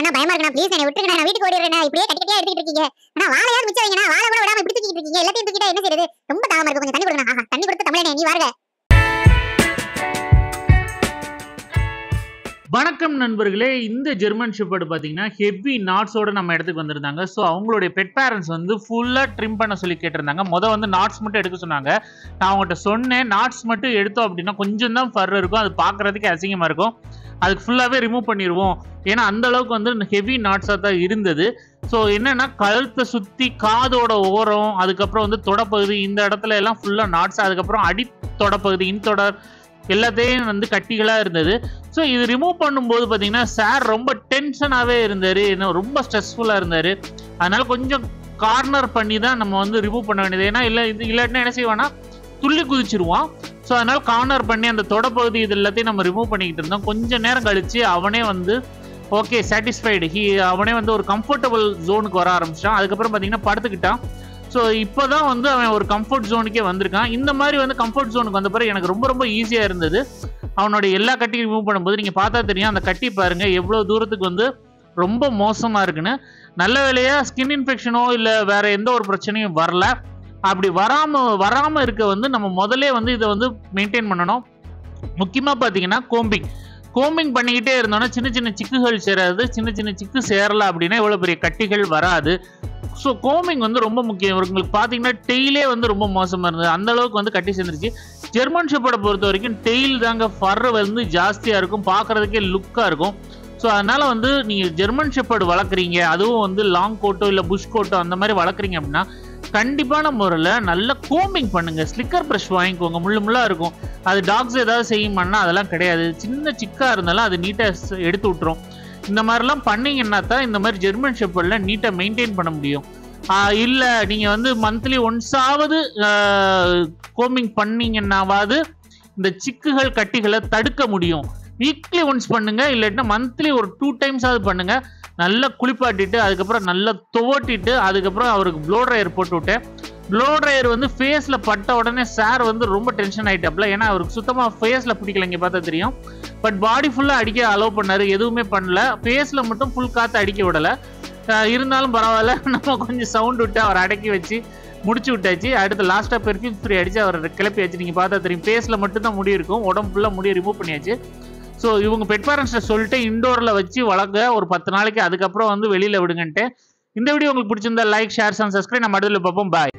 நான் பயமா இருக்கேன் ப்ளீஸ் என்ன விட்டுருங்க நான் வீட்டுக்கு ஓடிறேன் இப்படியே கட்டிக்கிட்டே எடுத்துட்டு இருக்கீங்க ஆனா வாழையாவது மிச்சம் வைங்க வாழை கூட விடாம இப்படி தூக்கிட்டு இருக்கீங்க எல்லாத்தையும் தூக்கிட்டா என்ன செய்யறது ரொம்ப தாகமா இருக்கு கொஞ்சம் தண்ணி கொடுங்க தண்ணி கொடுத்து தமிழனே நீ வாருங்க வணக்கம் நண்பர்களே இந்த ஜெர்மன் ஷெப்பர்ட் பார்த்தீங்கன்னா ஹெவி நாட்ஸோட நம்ம இடத்துக்கு வந்திருந்தாங்க ஸோ அவங்களுடைய பெட் பேரண்ட்ஸ் வந்து ஃபுல்லாக ட்ரிம் பண்ண சொல்லி கேட்டிருந்தாங்க வந்து நாட்ஸ் மட்டும் எடுக்க சொன்னாங்க நான் அவங்ககிட்ட சொன்னேன் நாட்ஸ் மட்டும் எடுத்தோம் அப்படின்னா கொஞ்சம் தான் ஃபர் இருக்கும் அது பார்க்குறதுக்கு அசிங்கமாக இருக்கும் அதுக்கு ஃபுல்லாகவே ரிமூவ் பண்ணிடுவோம் ஏன்னா அந்த அளவுக்கு வந்து ஹெவி நாட்ஸாக தான் இருந்தது ஸோ என்னென்னா கழுத்தை சுற்றி காதோட ஓரம் அதுக்கப்புறம் வந்து தொடப்பகுதி இந்த இடத்துல எல்லாம் ஃபுல்லாக நாட்ஸ் அதுக்கப்புறம் அடி தொடப்பகுதி இன்தொடர் எல்லாத்தையும் வந்து கட்டிகளாக இருந்தது ஸோ இது ரிமூவ் பண்ணும்போது பார்த்தீங்கன்னா சார் ரொம்ப டென்ஷனாகவே இருந்தார் ரொம்ப ஸ்ட்ரெஸ்ஃபுல்லாக இருந்தார் அதனால் கொஞ்சம் கார்னர் பண்ணி தான் நம்ம வந்து ரிமூவ் பண்ண வேண்டியது ஏன்னா இல்லாட்டினா என்ன செய்வான்னா துள்ளி குதிச்சிருவான் ஸோ அதனால் கார்னர் பண்ணி அந்த தொடப்பகுதி இது எல்லாத்தையும் நம்ம ரிமூவ் பண்ணிக்கிட்டு இருந்தோம் கொஞ்சம் நேரம் கழித்து அவனே வந்து ஓகே சாட்டிஸ்ஃபைடு அவனே வந்து ஒரு கம்ஃபர்டபுள் ஜோனுக்கு வர ஆரம்பிச்சிட்டான் அதுக்கப்புறம் பார்த்தீங்கன்னா படுத்துக்கிட்டான் ஸோ இப்போ தான் வந்து அவன் ஒரு கம்ஃபர்ட் ஜோனுக்கே வந்திருக்கான் இந்த மாதிரி வந்து கம்ஃபர்ட் ஜோனுக்கு வந்த பிறகு எனக்கு ரொம்ப ரொம்ப ஈஸியாக இருந்தது அவனோட எல்லா கட்டியும் ரிமூவ் பண்ணும்போது நீங்கள் பார்த்தா தெரியும் அந்த கட்டி பாருங்கள் எவ்வளோ தூரத்துக்கு வந்து ரொம்ப மோசமாக இருக்குன்னு நல்ல வேலையாக ஸ்கின் இன்ஃபெக்ஷனோ இல்லை வேறு எந்த ஒரு பிரச்சனையும் வரல அப்படி வராமல் இருக்க வந்து நம்ம முதலே வந்து இதை வந்து மெயின்டைன் பண்ணணும் முக்கியமாக பார்த்தீங்கன்னா கோம்பிங் பண்ணிக்கிட்டே இருந்தோன்னா சின்ன சின்ன சிக்குகள் சேராது சின்ன சின்ன சிக்கு சேரல அப்படின்னா இவ்வளோ பெரிய கட்டிகள் வராது ஸோ கோம்பிங் வந்து ரொம்ப முக்கியம் உங்களுக்கு பார்த்தீங்கன்னா டெய்லே வந்து ரொம்ப மோசமாக இருந்தது அந்த அளவுக்கு வந்து கட்டி சேர்ந்துருச்சு ஜெர்மன் ஷெப்பர்டை பொறுத்த வரைக்கும் டெய்ல் தாங்க ஃபர் வந்து ஜாஸ்தியாக இருக்கும் பார்க்குறதுக்கே லுக்காக இருக்கும் ஸோ அதனால் வந்து நீங்கள் ஜெர்மன் ஷெப்பர்டு வளர்க்குறீங்க அதுவும் வந்து லாங் கோட்டோ இல்லை புஷ் கோட்டோ அந்த மாதிரி வளர்க்குறீங்க அப்படின்னா கண்டிப்பான முறையில் நல்ல கோம்பிங் பண்ணுங்கள் ஸ்லிக்கர் ப்ரஷ் வாங்கிக்கோங்க முள்ளாக இருக்கும் அது டாக்ஸ் ஏதாவது செய்யுமான்னா அதெல்லாம் கிடையாது சின்ன சிக்காக இருந்தாலும் அது நீட்டாக எடுத்து விட்டுரும் இந்த மாதிரிலாம் பண்ணிங்கன்னா தான் இந்த மாதிரி ஜெர்மன் ஷெப்பர்டில் நீட்டாக மெயின்டைன் பண்ண முடியும் இல்லை நீங்கள் வந்து மந்த்லி ஒன்ஸாவது கோம்பிங் பண்ணிங்கன்னாவது இந்த சிக்குகள் கட்டிகளை தடுக்க முடியும் வீக்லி ஒன்ஸ் பண்ணுங்கள் இல்லாட்டினா மந்த்லி ஒரு 2 டைம்ஸாவது பண்ணுங்கள் நல்லா குளிப்பாட்டிட்டு அதுக்கப்புறம் நல்லா துவட்டிட்டு அதுக்கப்புறம் அவருக்கு ப்ளோ ட்ரையர் போட்டு விட்டேன் ப்ளோ ட்ரையர் வந்து ஃபேஸில் பட்ட உடனே சார் வந்து ரொம்ப டென்ஷன் ஆகிட்டாப்ல ஏன்னா அவருக்கு சுத்தமாக ஃபேஸில் பிடிக்கல இங்கே பார்த்தா தெரியும் பட் பாடி ஃபுல்லாக அடிக்க அலோவ் பண்ணார் எதுவுமே பண்ணல ஃபேஸில் மட்டும் ஃபுல் காற்று அடிக்க விடலை இருந்தாலும் பரவாயில்ல நம்ம கொஞ்சம் சவுண்ட் விட்டு அவரை அடக்கி வச்சு முடிச்சு விட்டாச்சு அடுத்து லாஸ்ட்டாக பெர்ஃப்யூம் ஸ்ப்ரே அடித்து அவரை கிளப்பியாச்சு நீங்கள் பார்த்தா தெரியும் ஃபேஸில் மட்டும்தான் முடி இருக்கும் உடம்பு ஃபுல்லாக முடியை ரிமூவ் பண்ணியாச்சு ஸோ இவங்க பெட் பேரண்ட்ஸை சொல்லிட்டு இண்டோரில் வச்சு வளர்க்க ஒரு 10 நாளைக்கு அதுக்கப்புறம் வந்து வெளியில் விடுங்கன்ட்டு இந்த வீடியோ உங்களுக்கு பிடிச்சிருந்தா லைக் ஷேர் அண்ட் சப்ஸ்கிரைப் நம்ம அடுத்த பார்ப்போம் பாய்